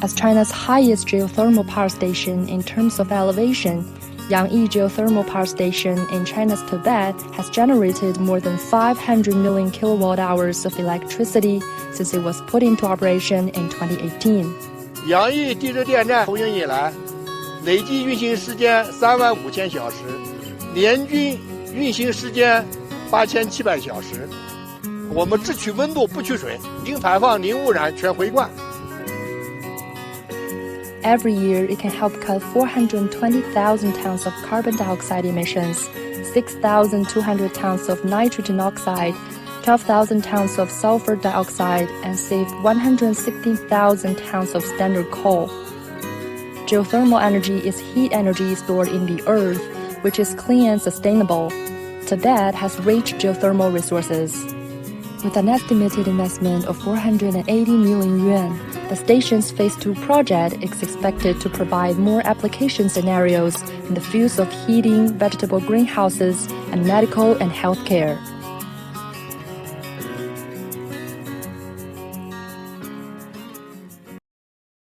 As China's highest geothermal power station in terms of elevation, Yangyi Geothermal Power Station in China's Tibet has generated more than 500 million kilowatt-hours of electricity since it was put into operation in 2018. 杨弋地热电站投影以来，累计运行时间35000小时，年均运行时间8700小时。我们只取温度不取水，零排放、零污染，全回灌。Every year, it can help cut 420,000 tons of carbon dioxide emissions, 6,200 tons of nitrogen oxide, 12,000 tons of sulfur dioxide, and save 116,000 tons of standard coal. Geothermal energy is heat energy stored in the earth, which is clean and sustainable. Tibet has rich geothermal resources. With an estimated investment of 480 million yuan, the station's Phase 2 project is expected to provide more application scenarios in the fields of heating, vegetable greenhouses, and medical and healthcare.